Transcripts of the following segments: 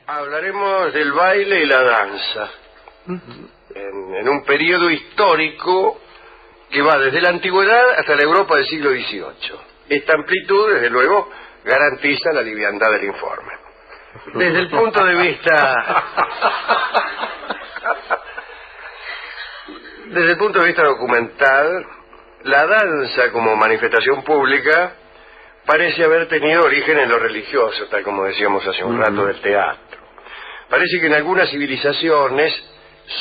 Hablaremos del baile y la danza, en un periodo histórico que va desde la antigüedad hasta la Europa del siglo XVIII. Esta amplitud, desde luego, garantiza la liviandad del informe. Desde el punto de vista documental, la danza como manifestación pública parece haber tenido origen en lo religioso, tal como decíamos hace un rato del teatro. Parece que en algunas civilizaciones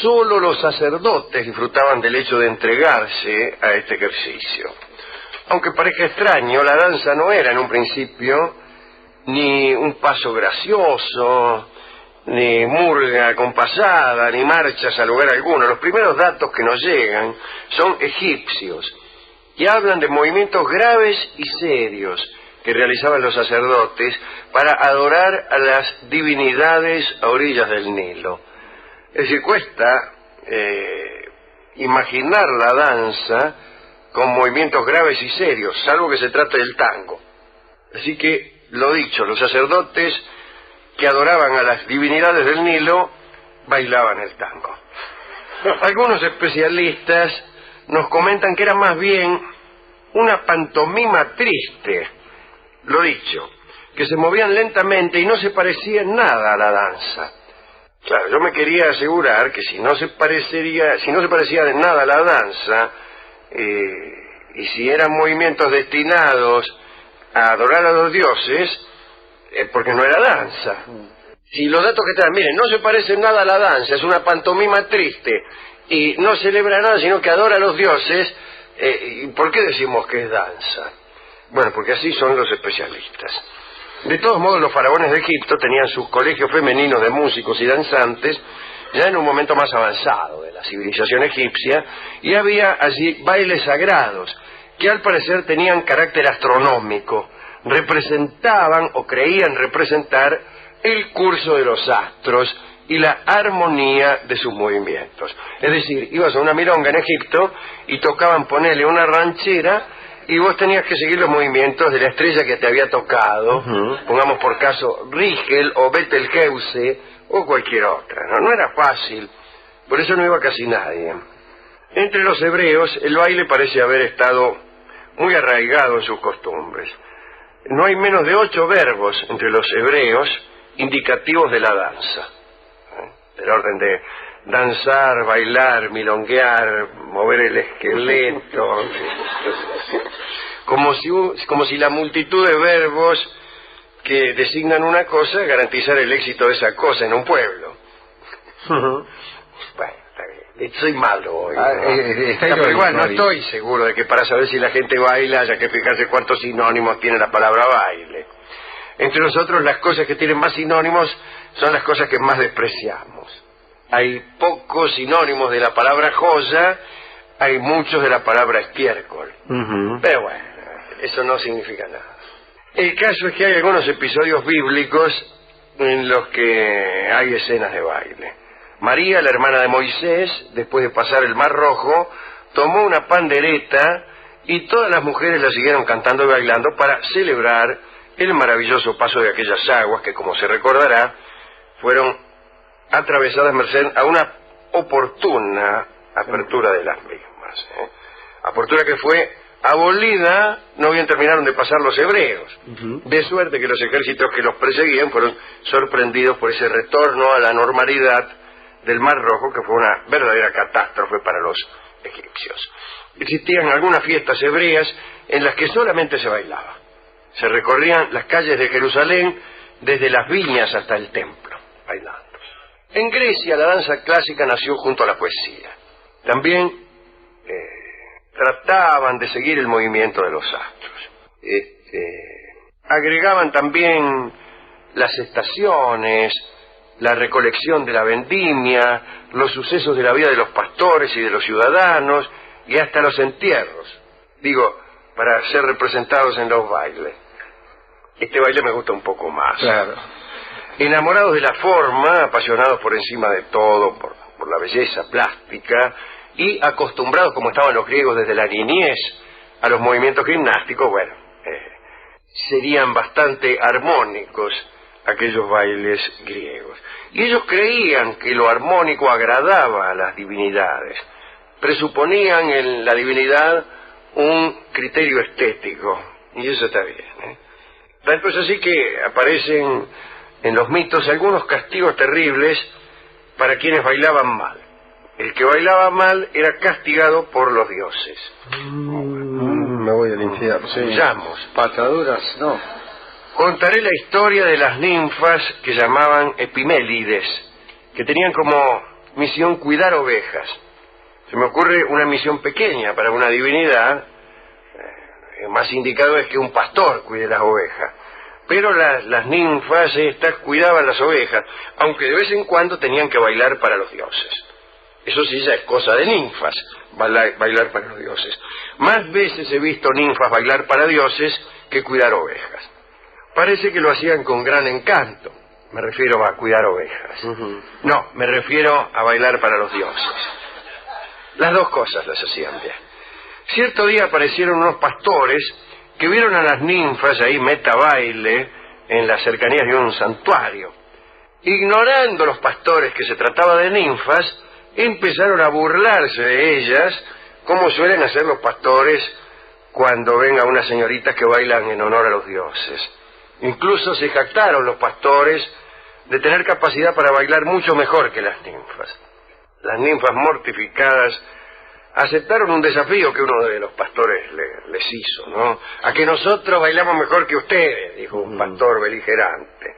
solo los sacerdotes disfrutaban del hecho de entregarse a este ejercicio. Aunque parezca extraño, la danza no era en un principio ni un paso gracioso, ni murga compasada, ni marchas a lugar alguno. Los primeros datos que nos llegan son egipcios y hablan de movimientos graves y serios que realizaban los sacerdotes para adorar a las divinidades a orillas del Nilo. Es decir, cuesta imaginar la danza con movimientos graves y serios, salvo que se trate del tango. Así que, lo dicho, los sacerdotes que adoraban a las divinidades del Nilo bailaban el tango. Algunos especialistas nos comentan que era más bien una pantomima triste, lo dicho, que se movían lentamente y no se parecía en nada a la danza. Claro, yo me quería asegurar que si no se parecía en nada a la danza, y si eran movimientos destinados a adorar a los dioses, porque no era danza. Si los datos que están, miren, no se parece en nada a la danza, es una pantomima triste, y no celebra nada sino que adora a los dioses, ¿por qué decimos que es danza? Bueno, porque así son los especialistas. De todos modos, los faraones de Egipto tenían sus colegios femeninos de músicos y danzantes ya en un momento más avanzado de la civilización egipcia, y había allí bailes sagrados que al parecer tenían carácter astronómico, representaban o creían representar el curso de los astros y la armonía de sus movimientos. Es decir, ibas a una milonga en Egipto y tocaban, ponerle una ranchera, y vos tenías que seguir los movimientos de la estrella que te había tocado, pongamos por caso Rigel o Betelgeuse o cualquier otra. No era fácil, por eso no iba casi nadie. Entre los hebreos el baile parece haber estado muy arraigado en sus costumbres. No hay menos de 8 verbos entre los hebreos indicativos de la danza, del orden de danzar, bailar, milonguear, mover el esqueleto, como si la multitud de verbos que designan una cosa garantizara el éxito de esa cosa en un pueblo. Bueno, está bien. Soy malo hoy, ¿no? Pero igual no estoy seguro de que para saber si la gente baila haya que fijarse cuántos sinónimos tiene la palabra baile. Entre nosotros, las cosas que tienen más sinónimos son las cosas que más despreciamos. Hay pocos sinónimos de la palabra joya, hay muchos de la palabra estiércol. Pero bueno, eso no significa nada. El caso es que hay algunos episodios bíblicos en los que hay escenas de baile. María, la hermana de Moisés, después de pasar el Mar Rojo, tomó una pandereta y todas las mujeres la siguieron cantando y bailando para celebrar el maravilloso paso de aquellas aguas que, como se recordará, fueron atravesadas merced a una oportuna apertura de las mismas. Apertura que fue abolida, no bien terminaron de pasar los hebreos, de suerte que los ejércitos que los perseguían fueron sorprendidos por ese retorno a la normalidad del Mar Rojo, que fue una verdadera catástrofe para los egipcios. Existían algunas fiestas hebreas en las que solamente se bailaba. Se recorrían las calles de Jerusalén desde las viñas hasta el templo, bailando. En Grecia la danza clásica nació junto a la poesía. También trataban de seguir el movimiento de los astros. Agregaban también las estaciones, la recolección de la vendimia, los sucesos de la vida de los pastores y de los ciudadanos, y hasta los entierros. Digo, para ser representados en los bailes. Este baile me gusta un poco más. Claro. Enamorados de la forma, apasionados por encima de todo, por la belleza plástica, y acostumbrados, como estaban los griegos desde la niñez, a los movimientos gimnásticos, bueno, serían bastante armónicos aquellos bailes griegos. Y ellos creían que lo armónico agradaba a las divinidades. Presuponían en la divinidad un criterio estético, y eso está bien, ¿eh? Tanto es así que aparecen en los mitos algunos castigos terribles para quienes bailaban mal. El que bailaba mal era castigado por los dioses. Me voy al infierno. Sí. Llamos. Pataduras, no. Contaré la historia de las ninfas que llamaban epimélides, que tenían como misión cuidar ovejas. Se me ocurre una misión pequeña para una divinidad, más indicado es que un pastor cuide las ovejas. Pero las ninfas estas cuidaban las ovejas, aunque de vez en cuando tenían que bailar para los dioses. Eso sí ya es cosa de ninfas, bailar para los dioses. Más veces he visto ninfas bailar para dioses que cuidar ovejas. Parece que lo hacían con gran encanto. Me refiero a cuidar ovejas. No, me refiero a bailar para los dioses. Las dos cosas las hacían bien. Cierto día aparecieron unos pastores que vieron a las ninfas ahí meta baile en las cercanías de un santuario. Ignorando los pastores que se trataba de ninfas, empezaron a burlarse de ellas, como suelen hacer los pastores cuando ven a unas señoritas que bailan en honor a los dioses. Incluso se jactaron los pastores de tener capacidad para bailar mucho mejor que las ninfas. Las ninfas mortificadas aceptaron un desafío que uno de los pastores les hizo, ¿no? A que nosotros bailamos mejor que ustedes, dijo un pastor beligerante.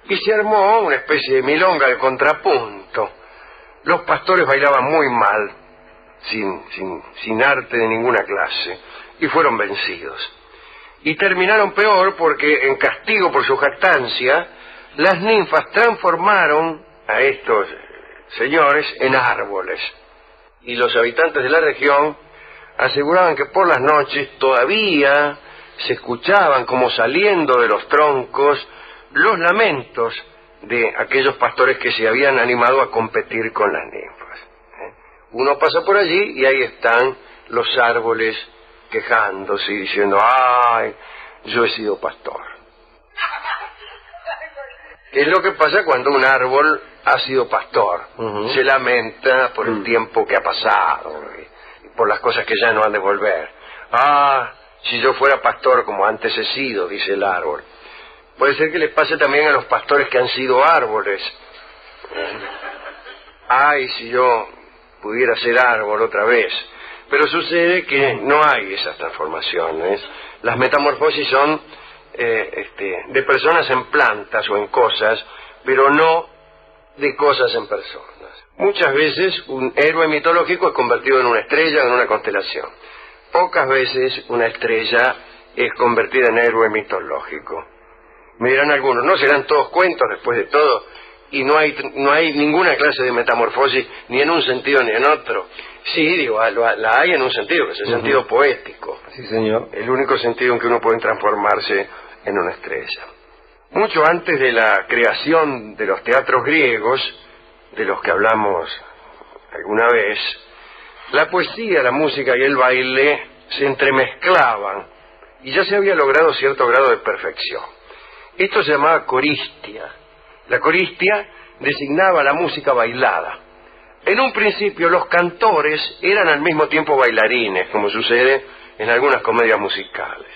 Y se armó una especie de milonga de contrapunto. Los pastores bailaban muy mal, sin arte de ninguna clase, y fueron vencidos. Y terminaron peor porque, en castigo por su jactancia, las ninfas transformaron a estos señores en árboles. Y los habitantes de la región aseguraban que por las noches todavía se escuchaban como saliendo de los troncos los lamentos de aquellos pastores que se habían animado a competir con las ninfas. Uno pasa por allí y ahí están los árboles quejándose y diciendo: ¡ay, yo he sido pastor! Es lo que pasa cuando un árbol ha sido pastor. Se lamenta por el tiempo que ha pasado y por las cosas que ya no han de volver. ¡Ah, si yo fuera pastor como antes he sido!, dice el árbol. Puede ser que les pase también a los pastores que han sido árboles. ¡Ay, si yo pudiera ser árbol otra vez! Pero sucede que no hay esas transformaciones. Las metamorfosis son de personas en plantas o en cosas, pero no de cosas en personas. Muchas veces un héroe mitológico es convertido en una estrella o en una constelación. Pocas veces una estrella es convertida en héroe mitológico. Me dirán algunos: ¿no serán todos cuentos después de todo? Y no hay ninguna clase de metamorfosis ni en un sentido ni en otro. Sí, digo, la hay en un sentido, que es el sentido poético. Sí, señor. El único sentido en que uno puede transformarse en una estrella. Mucho antes de la creación de los teatros griegos, de los que hablamos alguna vez, la poesía, la música y el baile se entremezclaban y ya se había logrado cierto grado de perfección. Esto se llamaba coristia. La coristia designaba la música bailada. En un principio los cantores eran al mismo tiempo bailarines, como sucede en algunas comedias musicales.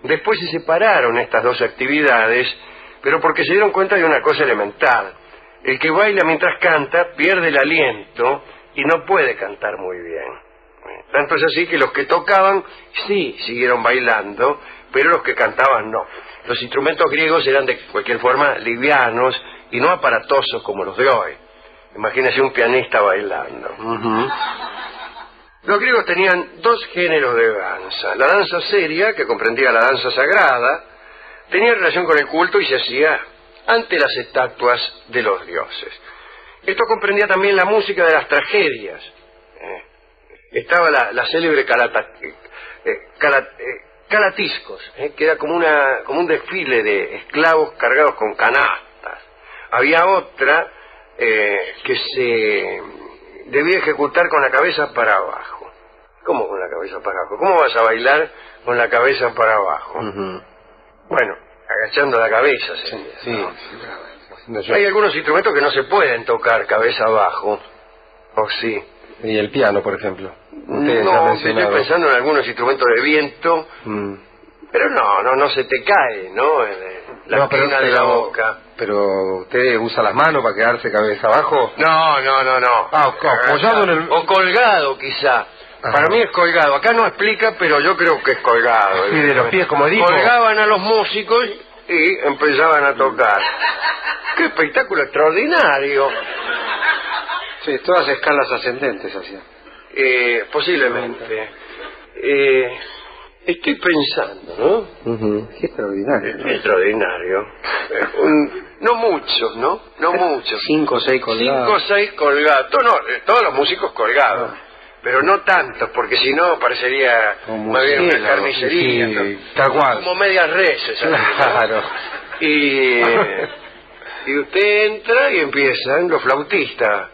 Después se separaron estas dos actividades, pero porque se dieron cuenta de una cosa elemental: el que baila mientras canta pierde el aliento y no puede cantar muy bien. Tanto es así que los que tocaban sí siguieron bailando, pero los que cantaban no. Los instrumentos griegos eran de cualquier forma livianos y no aparatosos como los de hoy. Imagínese un pianista bailando. Los griegos tenían dos géneros de danza. La danza seria, que comprendía la danza sagrada, tenía relación con el culto y se hacía ante las estatuas de los dioses. Esto comprendía también la música de las tragedias. Estaba la célebre calatiscos, que era como un desfile de esclavos cargados con canastas. Había otra que se debía ejecutar con la cabeza para abajo. ¿Cómo con la cabeza para abajo? ¿Cómo vas a bailar con la cabeza para abajo? Bueno, agachando la cabeza. Sí. No, Hay algunos instrumentos que no se pueden tocar cabeza abajo, ¿o sí? Y el piano, por ejemplo. No, estoy pensando en algunos instrumentos de viento, pero no se te cae, ¿no? La esquina de la boca. ¿Pero usted usa las manos para quedarse cabeza abajo? No. Ah, apoyado en el... O colgado, quizá. Ajá. Para mí es colgado. Acá no explica, pero yo creo que es colgado. Sí, de los pies como Edipo. Colgaban a los músicos y empezaban a tocar. ¡Qué espectáculo extraordinario! Sí, todas escalas ascendentes hacían. Posiblemente. Estoy pensando, ¿no? Qué extraordinario. Extraordinario. No muchos, ¿no? No muchos. 5 o 6 colgados. 5 o 6 colgados. Todos los músicos colgados. Pero no tantos, porque si no parecería más bien una carnicería. Sí, tal cual. Como medias reses. Claro. Y usted entra y empiezan los flautistas.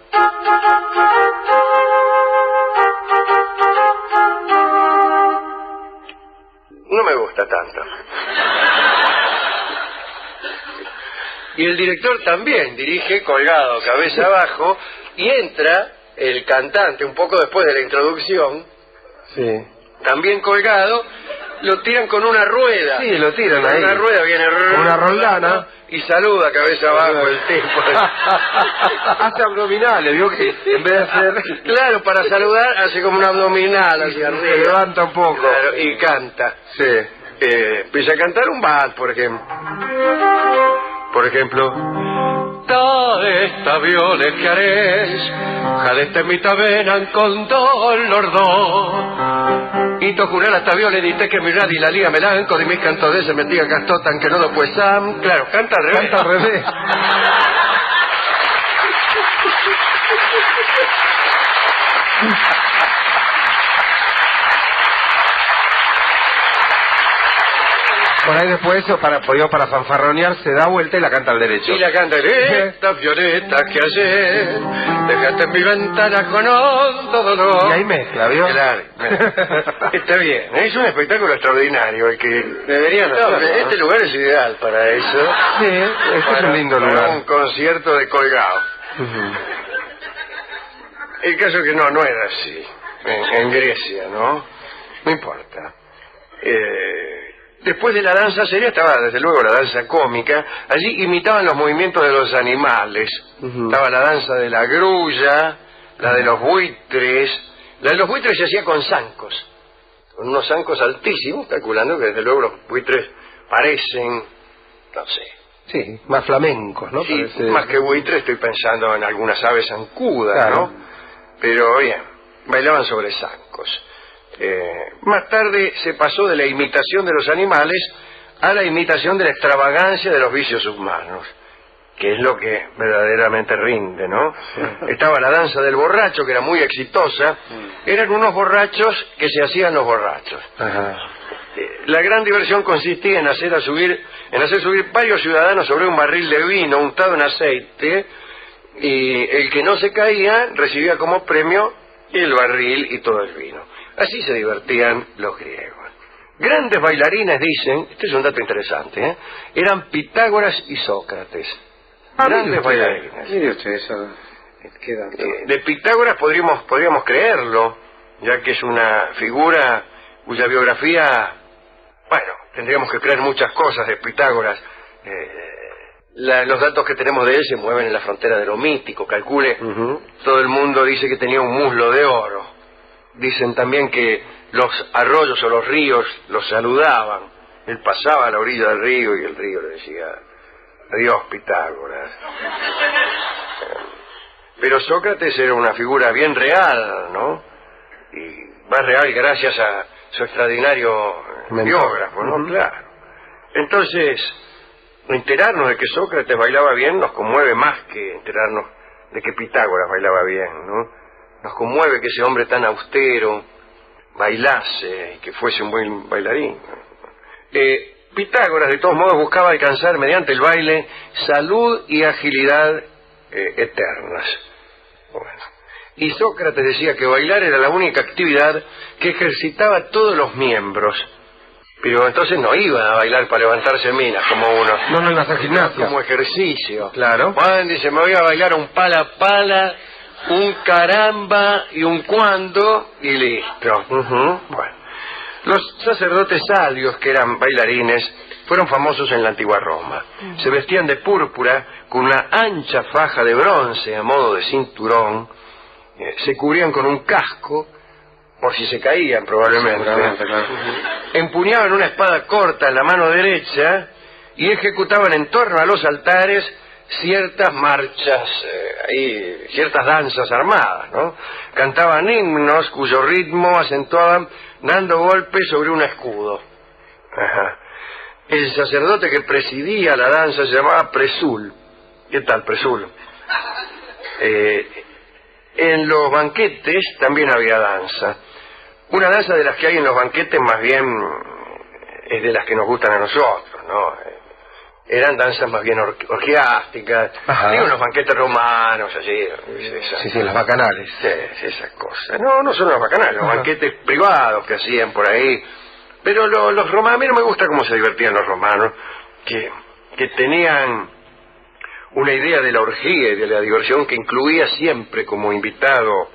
No me gusta tanto. Y el director también dirige colgado, cabeza abajo, y entra el cantante un poco después de la introducción, Sí. también colgado, lo tiran con una rueda. Sí, lo tiran con ahí. una rueda viene una roldana. y saluda cabeza abajo el tipo. Hace abdominales, vio que en vez de hacer... Claro, para saludar hace como un abdominal hacia Se arriba. levanta un poco. Claro, y canta. Sí. Empieza a cantar un vals, por ejemplo. Por ejemplo. Da esta viola que haréis, jadeste mi tavenan con dolor. Y to jurar hasta viola dite que mi radi la liga melanco de mis cantos de se metía castotan que no lo pues sam. Claro, canta al revés. Canta al revés. Por ahí después eso para fanfarronear se da vuelta y la canta al derecho. Y la canta, esta violeta que ayer dejaste en mi ventana con hondo dolor. Y ahí mezcla, ¿vio? Claro. Está bien, es un espectáculo extraordinario el que Deberían hacerlo, ¿no? Este lugar es ideal para eso. Sí, este es un lindo para lugar. un concierto de colgado. El caso es que no era así en Grecia, ¿no? No importa. Después de la danza seria estaba desde luego la danza cómica. Allí imitaban los movimientos de los animales. Estaba la danza de la grulla, la de los buitres. La de los buitres se hacía con zancos, con unos zancos altísimos, calculando que desde luego los buitres parecen, no sé. Sí, más flamencos, ¿no? Sí, Parece... más que buitres estoy pensando en algunas aves zancudas, Claro. ¿no? Pero bien, bailaban sobre zancos. Más tarde se pasó de la imitación de los animales a la imitación de la extravagancia de los vicios humanos, que es lo que verdaderamente rinde, ¿no? Sí. Estaba la danza del borracho, que era muy exitosa. Eran unos borrachos que se hacían los borrachos. Ajá. La gran diversión consistía en hacer subir varios ciudadanos sobre un barril de vino untado en aceite, y el que no se caía recibía como premio el barril y todo el vino. Así se divertían los griegos. Grandes bailarines, dicen, este es un dato interesante, eran Pitágoras y Sócrates. Grandes bailarines. Mire usted eso. ¿Qué dato? De Pitágoras podríamos creerlo, ya que es una figura cuya biografía, bueno, tendríamos que creer muchas cosas de Pitágoras. Los datos que tenemos de él se mueven en la frontera de lo mítico. Calcule, todo el mundo dice que tenía un muslo de oro. Dicen también que los arroyos o los ríos los saludaban. Él pasaba a la orilla del río y el río le decía: adiós, Pitágoras. Pero Sócrates era una figura bien real, ¿no? Y más real gracias a su extraordinario biógrafo, ¿no? Claro. Entonces, enterarnos de que Sócrates bailaba bien nos conmueve más que enterarnos de que Pitágoras bailaba bien, ¿no? Nos conmueve que ese hombre tan austero bailase y que fuese un buen bailarín. Pitágoras, de todos modos, buscaba alcanzar mediante el baile salud y agilidad eternas. Bueno. Y Sócrates decía que bailar era la única actividad que ejercitaba todos los miembros. Pero entonces no iban a bailar para levantarse minas como uno. No ibas al gimnasio. Como ejercicio. Claro. Juan dice, me voy a bailar un pala pala, un caramba y un cuando y listo. Bueno, los sacerdotes salios, que eran bailarines, fueron famosos en la antigua Roma. Se vestían de púrpura con una ancha faja de bronce a modo de cinturón, se cubrían con un casco por si se caían probablemente. Claro. Empuñaban una espada corta en la mano derecha y ejecutaban en torno a los altares ciertas marchas, ciertas danzas armadas, ¿no? Cantaban himnos cuyo ritmo acentuaban dando golpes sobre un escudo. Ajá. El sacerdote que presidía la danza se llamaba presul. ¿Qué tal, presul? En los banquetes también había danza. Una danza de las que hay en los banquetes más bien es de las que nos gustan a nosotros, ¿no? Eran danzas más bien orgiásticas. Digo, los banquetes romanos, así. Sí, las bacanales. Sí, esas cosas. No son los bacanales, los banquetes privados que hacían por ahí. Pero los romanos, a mí no me gusta cómo se divertían los romanos, que tenían una idea de la orgía y de la diversión que incluía siempre como invitado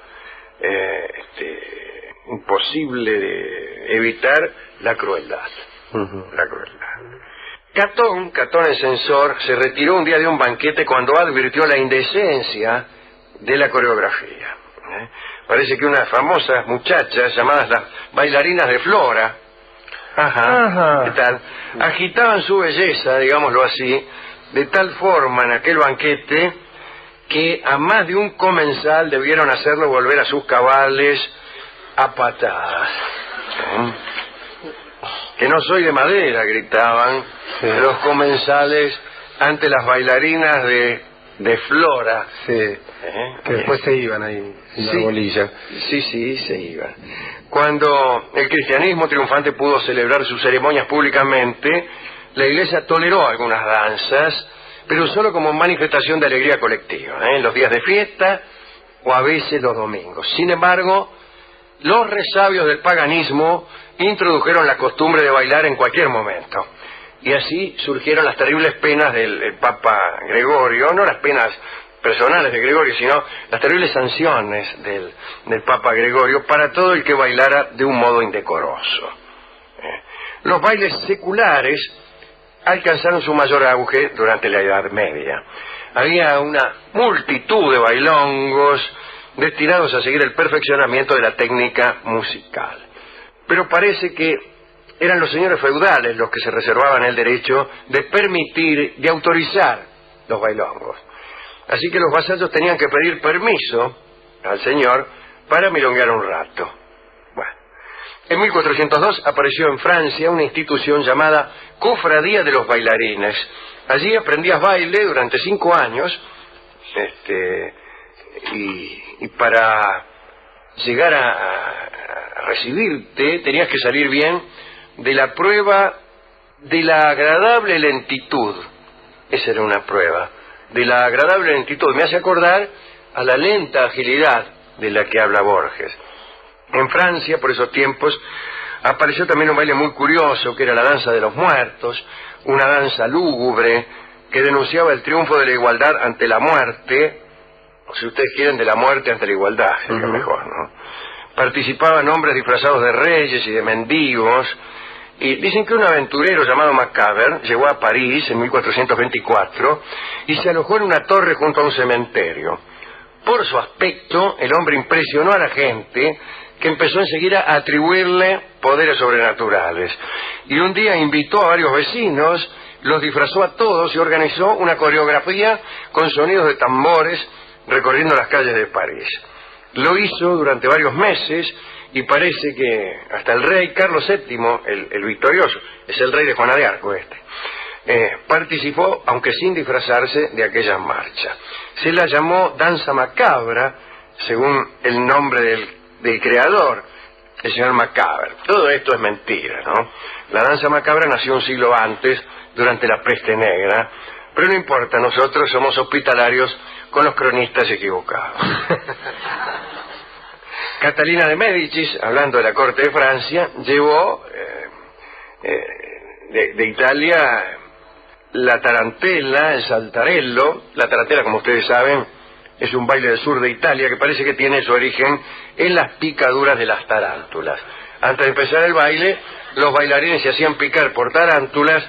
imposible de evitar la crueldad. La crueldad. Catón el censor, se retiró un día de un banquete cuando advirtió la indecencia de la coreografía. Parece que unas famosas muchachas llamadas las bailarinas de Flora, ¿qué tal? Agitaban su belleza, digámoslo así, de tal forma en aquel banquete que a más de un comensal debieron hacerlo volver a sus cabales a patadas. Que no soy de madera, gritaban los comensales ante las bailarinas de Flora. Que después se iban ahí en la bolilla. Sí, se iban. Cuando el cristianismo triunfante pudo celebrar sus ceremonias públicamente, la Iglesia toleró algunas danzas, pero solo como manifestación de alegría colectiva, en los días de fiesta o a veces los domingos. Sin embargo, los resabios del paganismo introdujeron la costumbre de bailar en cualquier momento. Y así surgieron las terribles penas del Papa Gregorio, no las penas personales de Gregorio, sino las terribles sanciones del Papa Gregorio para todo el que bailara de un modo indecoroso. Los bailes seculares alcanzaron su mayor auge durante la Edad Media. Había una multitud de bailongos destinados a seguir el perfeccionamiento de la técnica musical. Pero parece que eran los señores feudales los que se reservaban el derecho de permitir, de autorizar los bailongos. Así que los vasallos tenían que pedir permiso al señor para milonguear un rato. Bueno, en 1402 apareció en Francia una institución llamada Cofradía de los Bailarines. Allí aprendías baile durante 5 años, y para llegar a recibirte tenías que salir bien de la prueba de la agradable lentitud. Esa era una prueba de la agradable lentitud. Me hace acordar a la lenta agilidad de la que habla Borges. En Francia, por esos tiempos, apareció también un baile muy curioso, que era la danza de los muertos, una danza lúgubre que denunciaba el triunfo de la igualdad ante la muerte, o si ustedes quieren, de la muerte ante la igualdad, sería mejor, ¿no? Participaban hombres disfrazados de reyes y de mendigos, y dicen que un aventurero llamado Macabre llegó a París en 1424 y se alojó en una torre junto a un cementerio. Por su aspecto, el hombre impresionó a la gente, que empezó enseguida a atribuirle poderes sobrenaturales. Y un día invitó a varios vecinos, los disfrazó a todos y organizó una coreografía con sonidos de tambores recorriendo las calles de París. Lo hizo durante varios meses y parece que hasta el rey Carlos VII, el victorioso, es el rey de Juana de Arco participó, aunque sin disfrazarse, de aquella marcha. Se la llamó danza macabra, según el nombre del creador, el señor Macabre. Todo esto es mentira, ¿no? La danza macabra nació un siglo antes, durante la peste negra, pero no importa, nosotros somos hospitalarios con los cronistas equivocados. Catalina de Médicis, hablando de la corte de Francia, llevó de Italia, la tarantela, el saltarello. La tarantela, como ustedes saben, es un baile del sur de Italia que parece que tiene su origen en las picaduras de las tarántulas. Antes de empezar el baile, los bailarines se hacían picar por tarántulas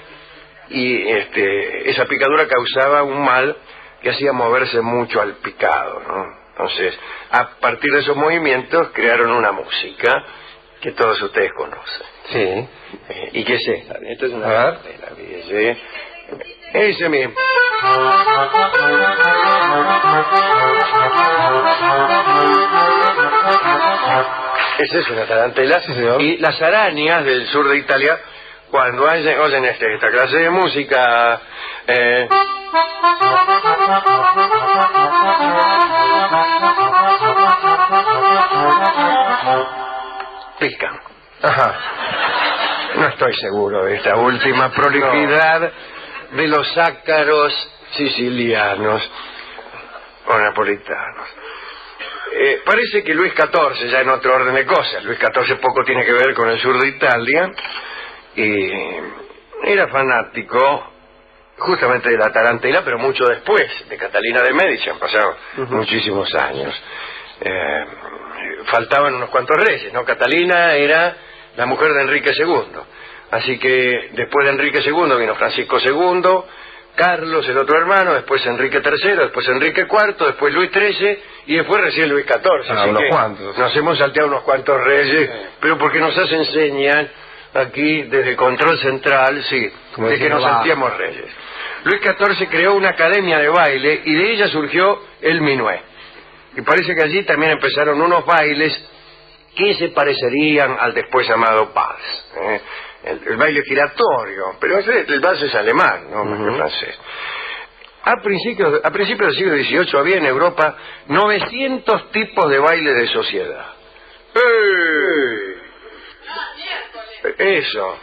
y esa picadura causaba un mal que hacía moverse mucho al picado, ¿no? Entonces, a partir de esos movimientos crearon una música que todos ustedes conocen. Sí. ¿Y qué es esta? Esto es una tarantela, fíjese. Ese mismo. Esa es una tarantela. Sí, señor. Y las arañas del sur de Italia, cuando oyen esta clase de música, pican. Ajá. No estoy seguro de esta última prolijidad de los ácaros sicilianos o napolitanos. Parece que Luis XIV, ya en otro orden de cosas, Luis XIV poco tiene que ver con el sur de Italia, y era fanático justamente de la tarantela, pero mucho después de Catalina de Médici. Han pasado muchísimos años. Faltaban unos cuantos reyes, ¿no? Catalina era la mujer de Enrique II, así que después de Enrique II vino Francisco II, Carlos, el otro hermano, después Enrique III, después Enrique IV, después Luis XIII y después recién Luis XIV. Ah, unos cuantos. Nos hemos salteado unos cuantos reyes, pero porque nos hacen señas aquí desde el control central, sí, como de que nos salteamos reyes. Luis XIV creó una academia de baile y de ella surgió el minué. Y parece que allí también empezaron unos bailes que se parecerían al después llamado vals. El baile giratorio, pero el vals es alemán, no más que francés. A principios del siglo XVIII había en Europa 900 tipos de baile de sociedad. Eso.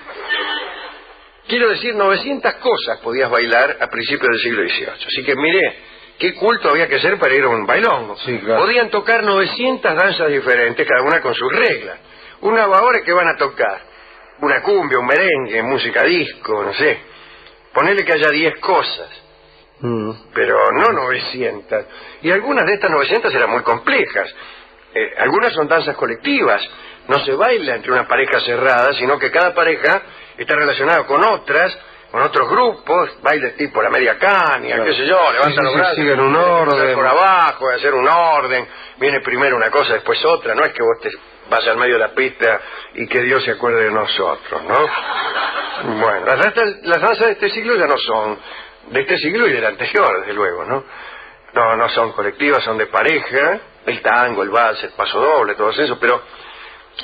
Quiero decir, 900 cosas podías bailar a principios del siglo XVIII. Así que mire qué culto había que ser para ir a un bailongo. Sí, claro. Podían tocar 900 danzas diferentes, cada una con sus reglas. Ahora que van a tocar una cumbia, un merengue, música disco, no sé. Ponele que haya 10 cosas, pero no 900. Y algunas de estas 900 eran muy complejas. Algunas son danzas colectivas. No se baila entre una pareja cerrada, sino que cada pareja está relacionada con otras, con otros grupos, bailes tipo la media caña, qué sé yo, levantan los brazos, siguen un orden por abajo, hacer un orden, viene primero una cosa, después otra. No es que vos te vas al medio de la pista y que Dios se acuerde de nosotros, ¿no? Bueno, las danzas de este siglo ya no son de este siglo y del anterior, desde luego, ¿no? No son colectivas, son de pareja, el tango, el vals, el paso doble, todo eso, pero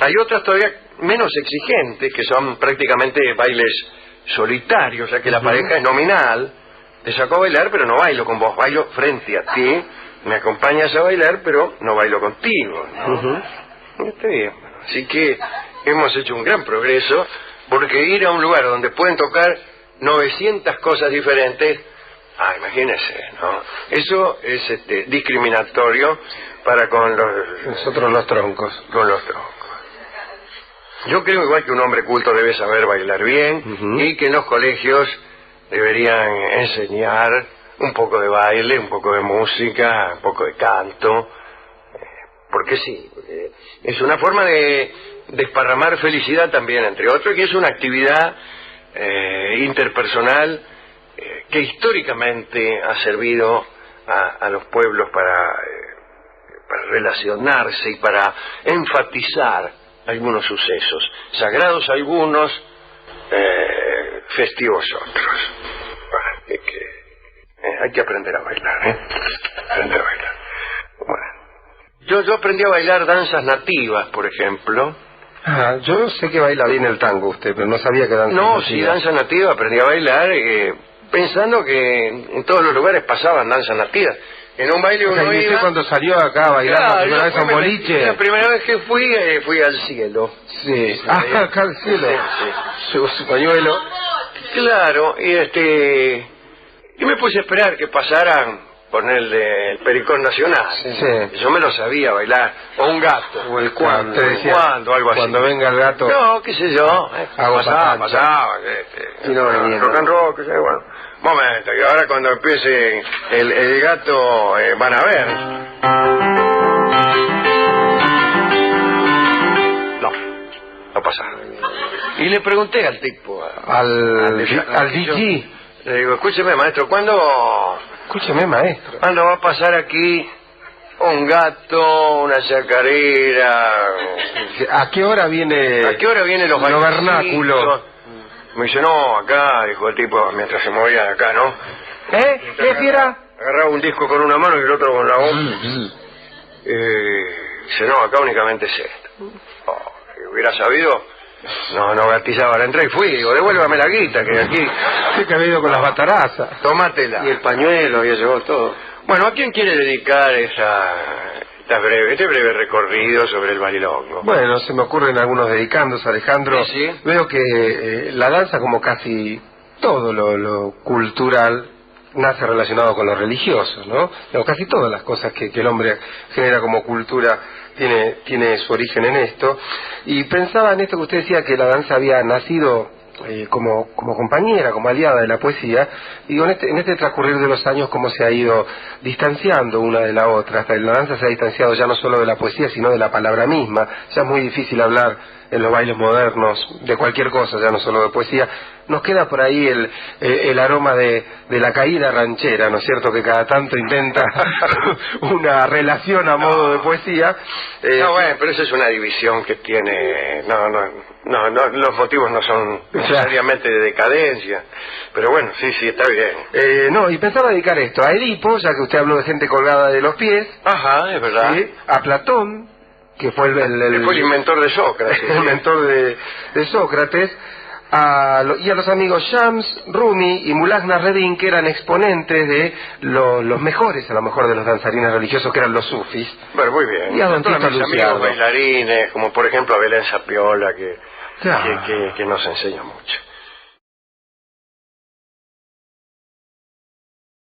hay otras todavía menos exigentes, que son prácticamente bailes solitarios, ya que la pareja es nominal. Te saco a bailar, pero no bailo con vos, bailo frente a ti, me acompañas a bailar, pero no bailo contigo, ¿no? Está bien. Así que hemos hecho un gran progreso, porque ir a un lugar donde pueden tocar 900 cosas diferentes, imagínese, ¿no? Eso es discriminatorio para con nosotros los troncos. Con los troncos. Yo creo igual que un hombre culto debe saber bailar bien y que en los colegios deberían enseñar un poco de baile, un poco de música, un poco de canto, porque sí, es una forma de desparramar felicidad también, entre otros, que es una actividad interpersonal que históricamente ha servido a los pueblos para relacionarse y para enfatizar algunos sucesos, sagrados algunos, festivos otros. Hay que aprender a bailar, aprender a bailar. Bueno, yo aprendí a bailar danzas nativas, por ejemplo. Yo sé que baila bien el tango usted, pero no sabía que danza nativa. Sí, danza nativa, aprendí a bailar pensando que en todos los lugares pasaban danzas nativas. En un baile uno iba... cuando salió acá a bailar la primera vez a un boliche? La primera vez que fui al cielo. Sí. Acá al cielo. Sí. Llevó su pañuelo. Claro, y me puse a esperar que pasaran ponerle el pericón nacional. Sí. Yo me lo sabía bailar. O un gato. O el cuando, cuando, algo así. Cuando venga el gato. No, qué sé yo. Hago Pasaba. y no venía. Rock and roll, qué sé yo, bueno. Momento, y ahora cuando empiece el gato, van a ver. No pasa. Y le pregunté al tipo, al DJ. Le digo, escúcheme, maestro, Escúcheme, maestro. ¿cuándo va a pasar aquí un gato, una chacarera? ¿A qué hora viene? ¿A qué hora vienen los vernáculos? Me dice, no, acá, dijo el tipo, mientras se movía de acá, ¿no? ¿Qué fiera? Agarraba un disco con una mano y el otro con la otra. Dice, no, acá únicamente es esto. Oh, si hubiera sabido, no gatizaba la entrada y fui. Digo, devuélvame la guita, que aquí... Sí, que ha venido con las batarazas. Tómatela. Y el pañuelo, ya llevó todo. Bueno, ¿a quién quiere dedicar este breve recorrido sobre el bailongo? Bueno, se me ocurren algunos dedicándose, Alejandro. Sí. Veo que la danza, como casi todo lo cultural, nace relacionado con lo religioso, ¿no? Pero casi todas las cosas que el hombre genera como cultura tiene su origen en esto. Y pensaba en esto que usted decía, que la danza había nacido como compañera, como aliada de la poesía. Digo, en este transcurrir de los años, cómo se ha ido distanciando una de la otra. Hasta la danza se ha distanciado ya no solo de la poesía, sino de la palabra misma. Ya es muy difícil hablar en los bailes modernos de cualquier cosa, ya no solo de poesía. Nos queda por ahí el aroma de la caída ranchera, ¿no es cierto?, que cada tanto intenta una relación a modo de poesía. No, bueno, pero eso es una división que tiene... No, los motivos no son necesariamente de decadencia. Pero bueno, sí, está bien. No, y pensaba dedicar esto a Edipo, ya que usted habló de gente colgada de los pies. Ajá, es verdad. ¿Sí? A Platón, que fue el inventor de Sócrates. El mentor de Sócrates. Y a los amigos Shams, Rumi y Mullah Nasreddin, que eran exponentes de los mejores, a lo mejor, de los danzarines religiosos, que eran los sufis. Pero muy bien. Y a Don Tito mis amigos Luciano, bailarines, como por ejemplo a Belén Sapiola, que claro, nos enseña mucho.